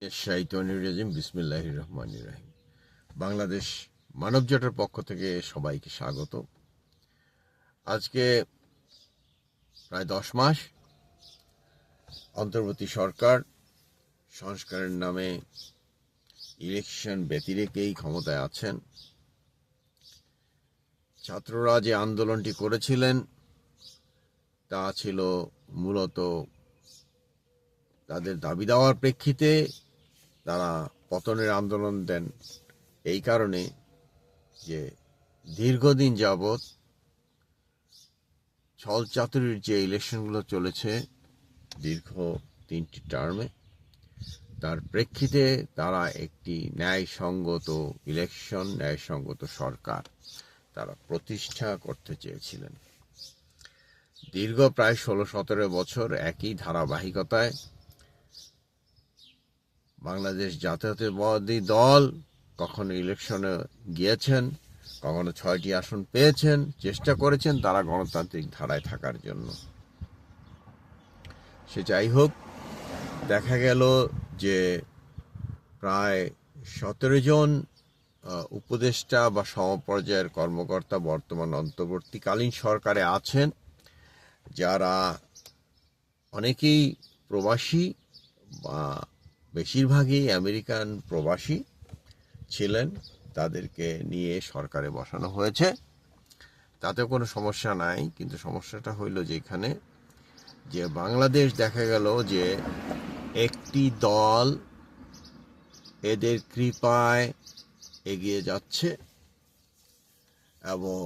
শাইতানির বিসমিল্লাহির রহমানির রহিম। বাংলাদেশ মানব জোটের পক্ষ থেকে সবাইকে স্বাগত। আজকে প্রায় 10 মাস অন্তর্বর্তী সরকার সংস্কারের নামে ইলেকশন ব্যতিরেকেই ক্ষমতায় আছেন। ছাত্ররা যে আন্দোলনটি করেছিলেন তা ছিল মূলত তাদের দাবি দেওয়ার প্রেক্ষিতে তারা পতনের আন্দোলন দেন, এই কারণে যে দীর্ঘদিন যাবৎ ছলচাতুরির যে ইলেকশনগুলো চলেছে দীর্ঘ 3টি টার্মে, তার প্রেক্ষিতে তারা একটি ন্যায়সঙ্গত ইলেকশন, ন্যায়সঙ্গত সরকার তারা প্রতিষ্ঠা করতে চেয়েছিলেন। দীর্ঘ প্রায় 16-17 বছর একই ধারাবাহিকতায় বাংলাদেশ জাতীয়তাবাদী দল কখনো ইলেকশনে গিয়েছেন, কখনো 6টি আসন পেয়েছেন, চেষ্টা করেছেন তারা গণতান্ত্রিক ধারায় থাকার জন্য। সে যাই হোক, দেখা গেল যে প্রায় 17 জন উপদেষ্টা বা সমপর্যায়ের কর্মকর্তা বর্তমান অন্তর্বর্তীকালীন সরকারে আছেন, যারা অনেকেই প্রবাসী বা বেশিরভাগই আমেরিকান প্রবাসী ছিলেন। তাদেরকে নিয়ে সরকারে বসানো হয়েছে, তাতে কোনো সমস্যা নাই। কিন্তু সমস্যাটা হইল যে এখানে যে বাংলাদেশ দেখা গেল যে একটি দল এদের কৃপায় এগিয়ে যাচ্ছে এবং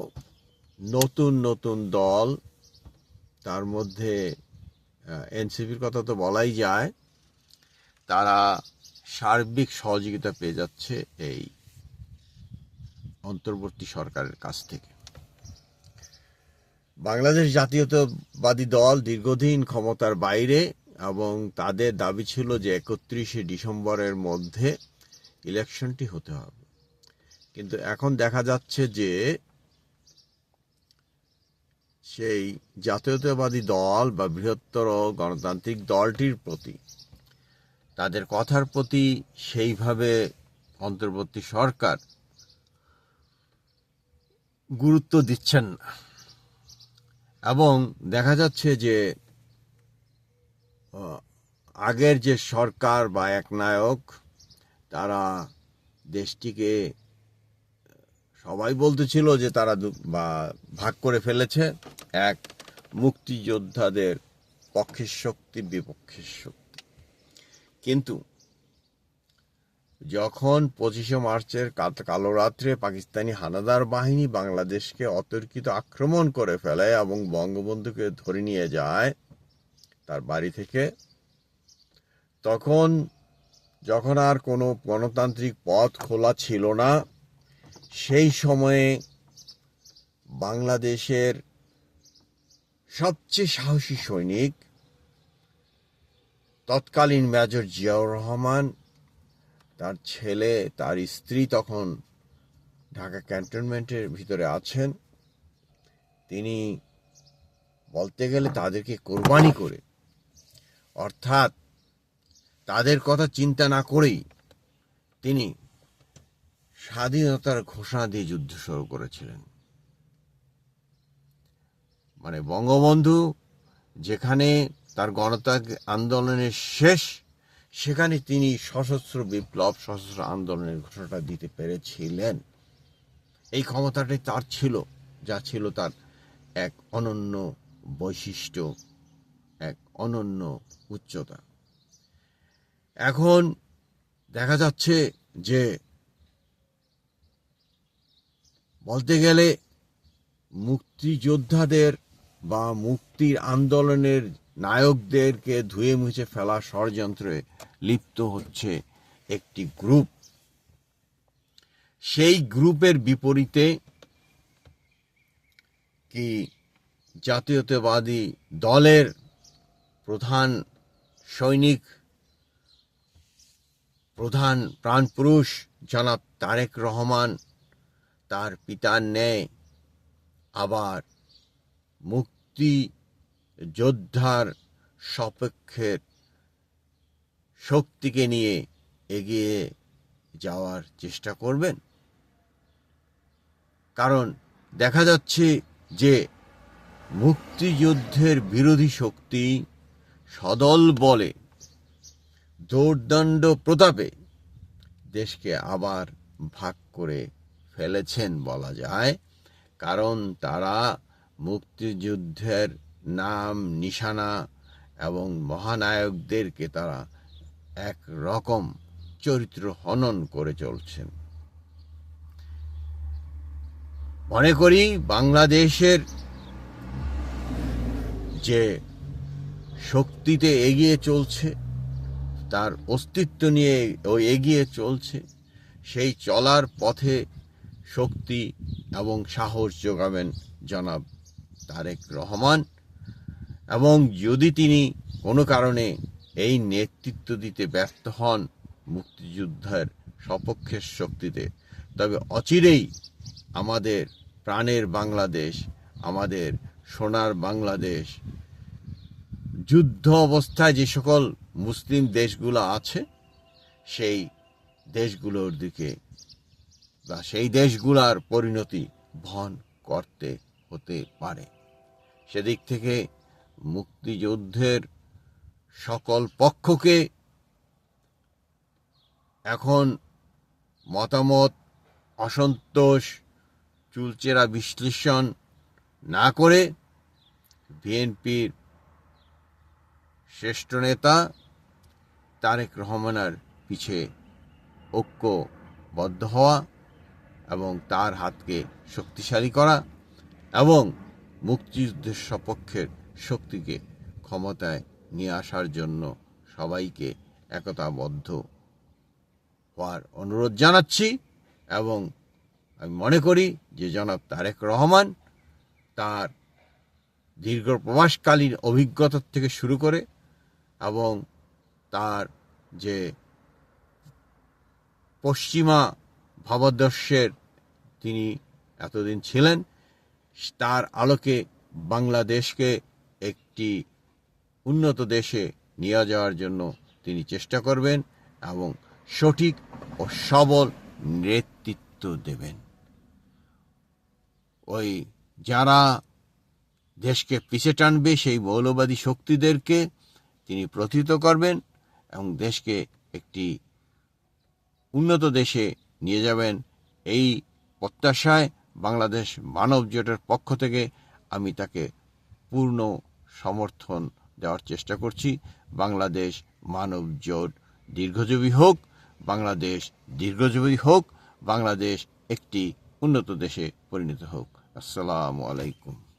নতুন নতুন দল, তার মধ্যে এনসিপির কথা তো বলাই যায়, তারা সার্বিক সহযোগিতা পেয়ে যাচ্ছে এই অন্তর্বর্তী সরকারের কাছ থেকে। বাংলাদেশ জাতীয়তাবাদী দল দীর্ঘদিন ক্ষমতার বাইরে এবং তাদের দাবি ছিল যে 31শে ডিসেম্বরের মধ্যে ইলেকশনটি হতে হবে। কিন্তু এখন দেখা যাচ্ছে যে সেই জাতীয়তাবাদী দল বা বৃহত্তর গণতান্ত্রিক দলটির প্রতি, তাদের কথার প্রতি সেইভাবে অন্তর্বর্তী সরকার গুরুত্ব দিচ্ছেন না। এবং দেখা যাচ্ছে যে আগের যে সরকার বা একনায়ক, তারা দেশটিকে সবাই বলতেছিল যে তারা ভাগ করে ফেলেছে, এক মুক্তিযোদ্ধাদের পক্ষের শক্তি, বিপক্ষের শক্তি। কিন্তু যখন 25শে মার্চের কালো রাত্রে পাকিস্তানি হানাদার বাহিনী বাংলাদেশকে অতর্কিত আক্রমণ করে ফেলে এবং বঙ্গবন্ধুকে ধরে নিয়ে যায় তার বাড়ি থেকে, তখন যখন আর কোনো গণতান্ত্রিক পথ খোলা ছিল না, সেই সময়ে বাংলাদেশের সবচেয়ে সাহসী সৈনিক তৎকালীন মেজর জিয়াউর রহমান, তার ছেলে, তার স্ত্রী তখন ঢাকা ক্যান্টনমেন্টের ভিতরে আছেন, তিনি বলতে গেলে তাদেরকে কোরবানি করে, অর্থাৎ তাদের কথা চিন্তা না করেই তিনি স্বাধীনতার ঘোষণা দিয়ে যুদ্ধ শুরু করেছিলেন। মানে বঙ্গবন্ধু যেখানে তার গণতান্ত্রিক আন্দোলনের শেষ, সেখানে তিনি সশস্ত্র বিপ্লব, সশস্ত্র আন্দোলনের ঘোষণাটা দিতে পেরেছিলেন। এই ক্ষমতাটাই তার ছিল, যা ছিল তার এক অনন্য বৈশিষ্ট্য, এক অনন্য উচ্চতা। এখন দেখা যাচ্ছে যে বলতে গেলে মুক্তিযোদ্ধাদের বা মুক্তির আন্দোলনের নায়কদেরকে ধুয়ে মুছে ফেলা ষড়যন্ত্রে লিপ্ত হচ্ছে একটি গ্রুপ। সেই গ্রুপের বিপরীতে কি জাতীয়তাবাদী দলের প্রধান সৈনিক, প্রধান প্রাণপুরুষ জনাব তারেক রহমান, তার পিতার ন্যায় আবার মুক্তি যোদ্ধার সপক্ষের শক্তিকে নিয়ে এগিয়ে যাওয়ার চেষ্টা করবেন? কারণ দেখা যাচ্ছে যে মুক্তিযুদ্ধের বিরোধী শক্তি সদল বলে দৌর্দণ্ড প্রতাপে দেশকে আবার ভাগ করে ফেলেছেন বলা যায়। কারণ তারা মুক্তিযুদ্ধের নাম নিশানা এবং মহানায়কদেরকে তারা এক রকম চরিত্র হনন করে চলছেন। মনে করি বাংলাদেশের যে শক্তিতে এগিয়ে চলছে, তার অস্তিত্ব নিয়ে এগিয়ে চলছে, সেই চলার পথে শক্তি এবং সাহস যোগাবেন জনাব তারেক রহমান। এবং যদি তিনি কোনো কারণে এই নেতৃত্ব দিতে ব্যর্থ হন মুক্তিযুদ্ধের সপক্ষের শক্তিতে, তবে অচিরেই আমাদের প্রাণের বাংলাদেশ, আমাদের সোনার বাংলাদেশ, যুদ্ধ অবস্থায় যে সকল মুসলিম দেশগুলো আছে সেই দেশগুলোর দিকে বা সেই দেশগুলোর পরিণতি বহন করতে হতে পারে। সেদিক থেকে মুক্তিযুদ্ধের সকল পক্ষকে এখন মতামত, অসন্তোষ, চুলচেরা বিশ্লেষণ না করে বিএনপির শ্রেষ্ঠ নেতা তারেক রহমানের পিছে ঐক্যবদ্ধ হওয়া এবং তার হাতকে শক্তিশালী করা এবং মুক্তিযুদ্ধের সপক্ষের শক্তিকে ক্ষমতায় নিয়ে আসার জন্য সবাইকে একতাবদ্ধ হওয়ার অনুরোধ জানাচ্ছি। এবং আমি মনে করি যে জনাব তারেক রহমান তার দীর্ঘ প্রবাসকালীন অভিজ্ঞতার থেকে শুরু করে এবং তার যে পশ্চিমা ভাবাদর্শের তিনি এতদিন ছিলেন, তার আলোকে বাংলাদেশকে একটি উন্নত দেশে নিয়ে যাওয়ার জন্য তিনি চেষ্টা করবেন এবং সঠিক ও সবল নেতৃত্ব দেবেন। ওই যারা দেশকে পিছে টানবে সেই মৌলবাদী শক্তিদেরকে তিনি প্রতিহত করবেন এবং দেশকে একটি উন্নত দেশে নিয়ে যাবেন। এই প্রত্যাশায় বাংলাদেশ মানব জোটের পক্ষ থেকে আমি তাকে পূর্ণ সমর্থন দেওয়ার চেষ্টা করছি। বাংলাদেশ মানব জোট দীর্ঘজীবী হোক, বাংলাদেশ দীর্ঘজীবী হোক, বাংলাদেশ একটি উন্নত দেশে পরিণত হোক। আসসালামু আলাইকুম।